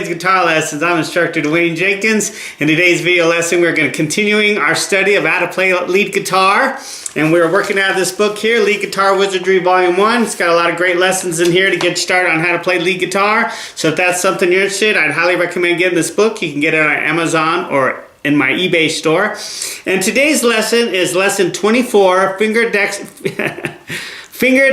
Dwayne's Guitar Lessons. I'm instructor Dwayne Jenkins. In today's video lesson, we're going to continuing our study of how to play lead guitar. And we're working out of this book here, Lead Guitar Wizardry Volume 1. It's got a lot of great lessons in here to get started on how to play lead guitar. So if that's something you're interested in, I'd highly recommend getting this book. You can get it on Amazon or in my eBay store. And today's lesson is lesson 24, finger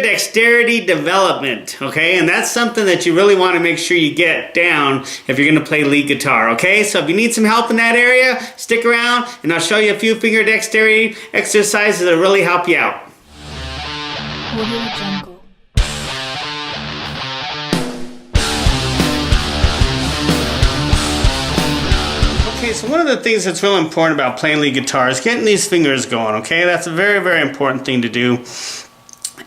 dexterity development, okay? And that's something that you really want to make sure you get down if you're going to play lead guitar, okay? So if you need some help in that area, stick around and I'll show you a few finger dexterity exercises that really help you out. Okay, so one of the things that's really important about playing lead guitar is getting these fingers going, okay? That's a very, very important thing to do.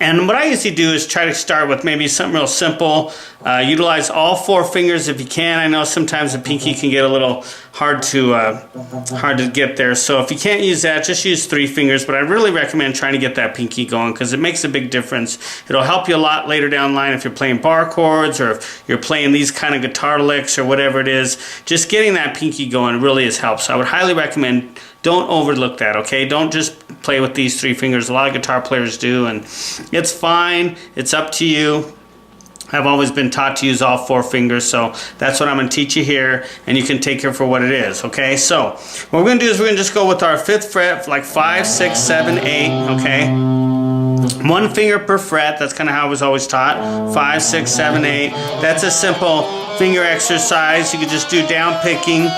And what I usually do is try to start with maybe something real simple. Utilize all 4 fingers if you can. I know sometimes the pinky can get a little hard to get there. So if you can't use that, just use 3 fingers. But I really recommend trying to get that pinky going because it makes a big difference. It'll help you a lot later down the line if you're playing bar chords or if you're playing these kind of guitar licks or whatever it is. Just getting that pinky going really has helped. So I would highly recommend don't overlook that, okay? Don't just play with these 3 fingers. A lot of guitar players do, and it's fine. It's up to you. I've always been taught to use all 4 fingers, so that's what I'm going to teach you here, and you can take it for what it is, okay? So what we're going to do is we're going to just go with our 5th fret, like 5, 6, 7, 8, okay? 1 finger per fret. That's kind of how I was always taught. 5, 6, 7, 8. That's a simple finger exercise. You could just do down picking.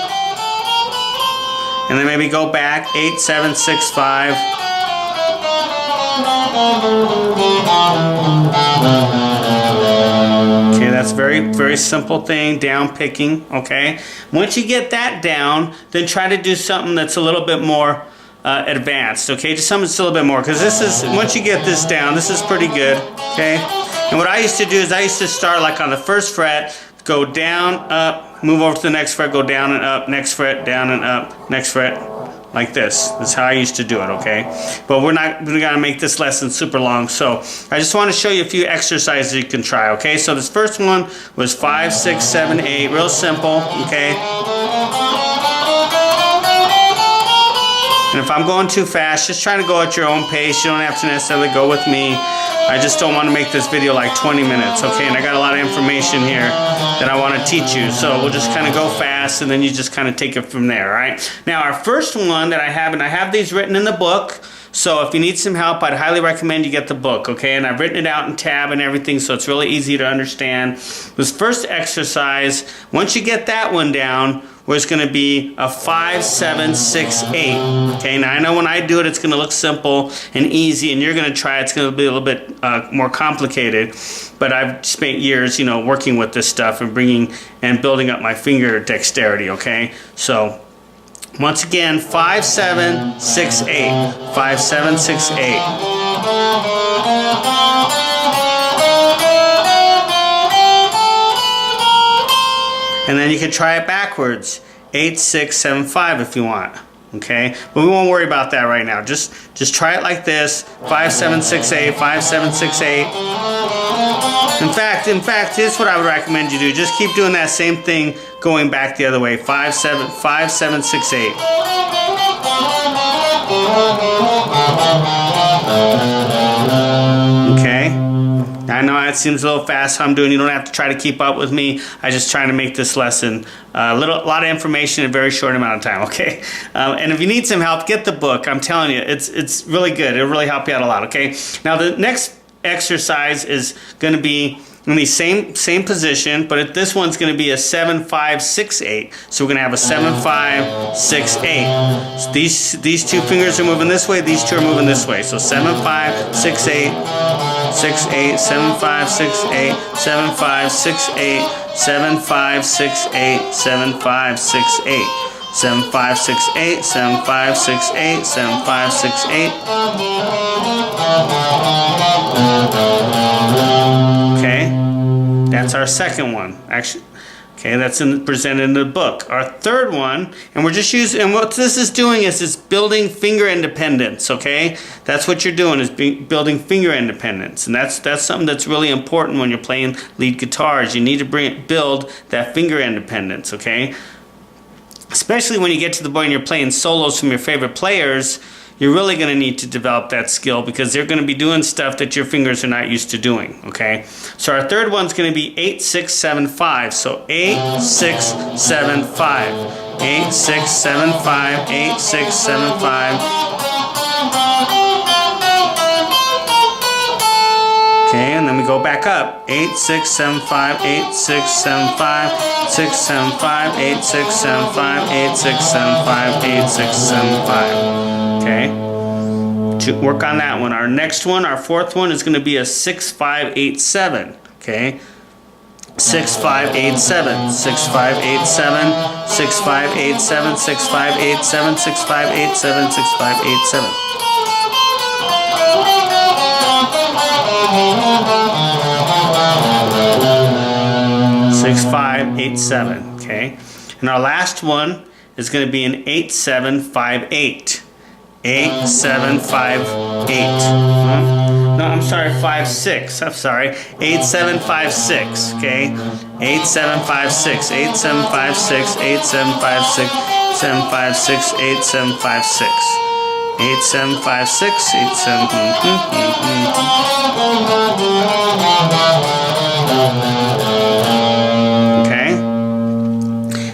And then maybe go back, 8, 7, 6, 5. Okay, that's very, very simple thing, down picking, okay? Once you get that down, then try to do something that's a little bit more advanced, okay? Just something that's a little bit more, because this is, once you get this down, this is pretty good, okay? And what I used to do is I used to start like on the 1st fret, go down, up, move over to the next fret, go down and up, next fret, down and up, next fret, like this. That's how I used to do it, okay? But we're going to make this lesson super long, so I just want to show you a few exercises you can try, okay? So this first one was 5, 6, 7, 8, real simple, okay? And if I'm going too fast, just try to go at your own pace. You don't have to necessarily go with me. I just don't want to make this video like 20 minutes, okay? And I got a lot of information here that I want to teach you. So we'll just kind of go fast and then you just kind of take it from there, all right? Now our first one that I have, and I have these written in the book, so if you need some help, I'd highly recommend you get the book, okay? And I've written it out in tab and everything, so it's really easy to understand. This first exercise, once you get that one down, where it's going to be a 5, 7, 6, 8. Okay, now I know when I do it, it's going to look simple and easy, and you're going to try it. It's going to be a little bit more complicated. But I've spent years, you know, working with this stuff and bringing and building up my finger dexterity. Okay, so once again, 5, 7, 6, 8. 5, 7, 6, 8. And then you can try it backwards, 8, 6, 7, 5 if you want, okay? But we won't worry about that right now. Just try it like this, 5, 7, 6, 8, 5, 7, 6, 8. In fact, here's what I would recommend you do. Just keep doing that same thing going back the other way, 5, 7, 6, 8. Okay? I know it seems a little fast how I'm doing. You don't have to try to keep up with me. I just trying to make this lesson a lot of information in a very short amount of time, okay? And if you need some help, get the book. I'm telling you, it's really good. It'll really help you out a lot, okay? Now the next exercise is going to be in the same position, but this one's going to be a 7, 5, 6, 8. So we're going to have a 7, 5, 6, 8. So these 2 fingers are moving this way, these 2 are moving this way. So 7, 5, 6, 8, 6, 8, 7, 5, 6, 8, 7, 5, 6, 8, 7, 5, 6, 8, 7, 5, 6, 8. 7, 5, 6, 8, 7, 5, 6, 8, 7, 5, 6, 8. Okay, that's our second one. Actually, Okay, that's presented in the book. Our third one, and we're just using, and what this is doing is it's building finger independence, okay? That's what you're doing, is building finger independence. And that's something that's really important when you're playing lead guitars. You need to build that finger independence, okay? Especially when you get to the point and you're playing solos from your favorite players, you're really going to need to develop that skill because they're going to be doing stuff that your fingers are not used to doing, okay? So our third one's going to be 8, 6, 7, 5. So 8, 6, 7, 5. 8, 6, 7, 5. 8, 6, 7, 5. Okay, and then we go back up. 8, 6, 7, 5. 8, 6, 7, 5. 6, 7, 5. 8, 6, 7, 5. 8, 6, 7, 5. 8, 6, 7, 5. Okay, to work on that one. Our next one, our fourth one, is going to be a 6, 5, 8, 7. Okay, 6, 5, 8, 7. 6, 5, 8, 7. 6, 5, 8, 7. 6, 5, 8, 7. 6, 5, 8, 7. 6, 5, 8, 7. Six, 5, 8, 7. Okay, and our last one is going to be an 8, 7, 5, 8. 8, 7, 5, 8. No, I'm sorry, 5, 6. I'm sorry. 8, 7, 5, 6. Okay? 8, 7, 5, 6. 8, 7, 5, 6. 8, 7, 5, 6. 7, 5, 6. 8, 7, 5, 6. 8, 7, 5, 6. 8, 7.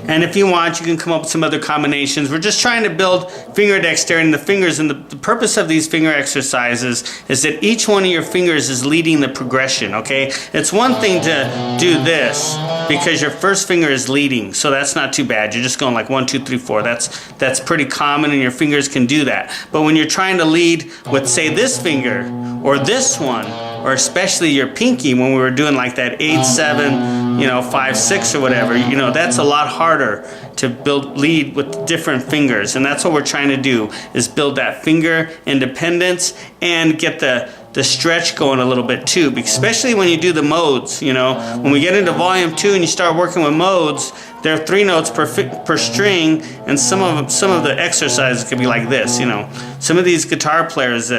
And if you want, you can come up with some other combinations. We're just trying to build finger dexterity in the fingers, and the purpose of these finger exercises is that each one of your fingers is leading the progression, okay? It's one thing to do this because your first finger is leading, so that's not too bad. You're just going like 1, 2, 3, 4. That's pretty common, and your fingers can do that. But when you're trying to lead with, say, this finger or this one, or especially your pinky, when we were doing like that 8, 7, 5, 6 or whatever, that's a lot harder to lead with different fingers. And that's what we're trying to do, is build that finger independence and get the stretch going a little bit too, especially when you do the modes. When we get into volume 2 and you start working with modes, there are 3 notes per string, and some of the exercises could be like this. Some of these guitar players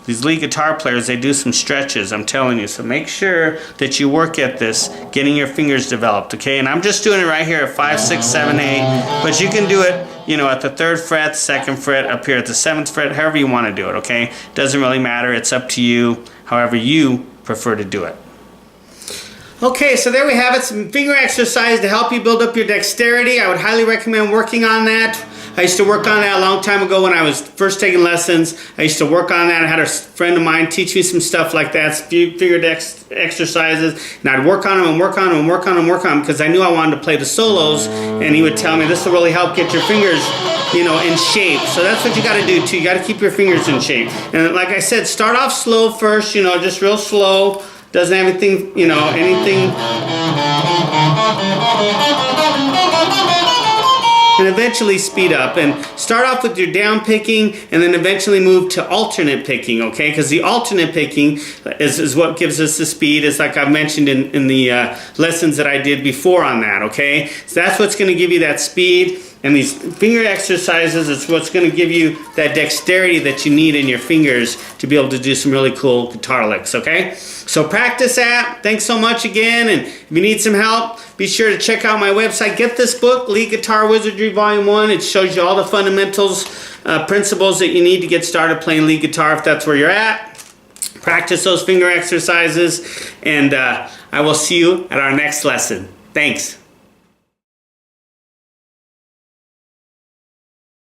these lead guitar players, they do some stretches, I'm telling you. So make sure that you work at this, getting your fingers developed, okay? And I'm just doing it right here at 5, 6, 7, 8. But you can do it, at the 3rd fret, 2nd fret, up here at the 7th fret, however you want to do it, okay? Doesn't really matter. It's up to you, however you prefer to do it. Okay, so there we have it, some finger exercise to help you build up your dexterity. I would highly recommend working on that. I used to work on that a long time ago when I was first taking lessons. I used to work on that. I had a friend of mine teach me some stuff like that, finger exercises, and I'd work on them and work on them and work on them and work on them because I knew I wanted to play the solos, and he would tell me this will really help get your fingers, in shape. So that's what you got to do too. You got to keep your fingers in shape. And like I said, start off slow first, just real slow. Doesn't have anything, anything. And eventually speed up and start off with your down picking and then eventually move to alternate picking, okay? Because the alternate picking is what gives us the speed. It's like I've mentioned in the lessons that I did before on that, okay? So that's what's going to give you that speed. And these finger exercises is what's going to give you that dexterity that you need in your fingers to be able to do some really cool guitar licks, okay? So practice that. Thanks so much again. And if you need some help, be sure to check out my website. Get this book, Lead Guitar Wizardry Volume 1. It shows you all the fundamentals, principles that you need to get started playing lead guitar if that's where you're at. Practice those finger exercises. And I will see you at our next lesson. Thanks.